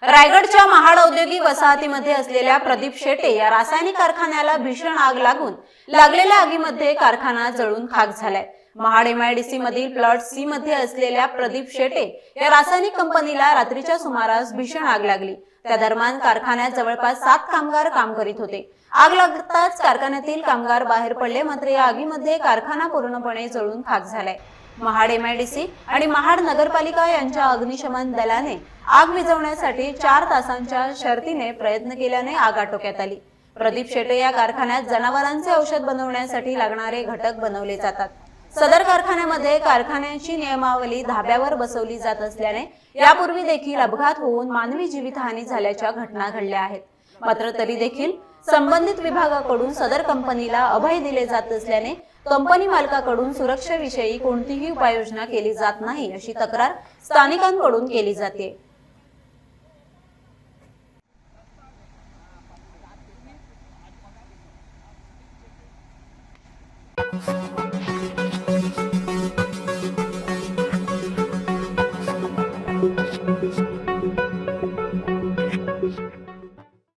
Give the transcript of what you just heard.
रायगडच्या महाड औद्योगिक वसाहतीमध्ये असलेल्या प्रदीप शेटे या रासायनिक कारखान्याला भीषण आग लागून लागलेल्या आगीमध्ये कारखाना जळून खाक झालाय। महाड MIDC मधील प्लॉट C मध्ये असलेल्या प्रदीप शेटे या रासायनिक कंपनीला रात्रीच्या सुमारास भीषण आग लागली। त्या दरम्यान कारखान्यात जवळपास 7 कामगार काम करीत होते। आग लागताच कारखान्यातील कामगार बाहेर पडले, मात्र या आगीमध्ये कारखाना पूर्णपणे जळून खाक झालाय। महाड MIDC आणि महाड नगरपालिका यांच्या अग्निशमन दलाने आग विझवण्यासाठी 4 तासांच्या शर्तीने प्रयत्न केल्याने आग आटोक्यात आली। प्रदीप शेटे या कारखान्यात जनावरांचे औषध बनवण्यासाठी लागणारे घटक बनवले जातात। सदर कारखान्यामध्ये कारखान्याची नियमावली धाब्यावर बसवली जात असल्याने यापूर्वी देखील अपघात होऊन मानवी जीवितहानी झाल्याच्या घटना घडल्या आहेत। मात्र तरी देखील संबंधित विभागाकडून सदर कंपनीला अभय दिले जात असल्याने कंपनी मालकाकडून सुरक्षेविषयी कोणतीही उपाययोजना केली जात नाही, अशी तक्रार स्थानिकांकडून केली जाते।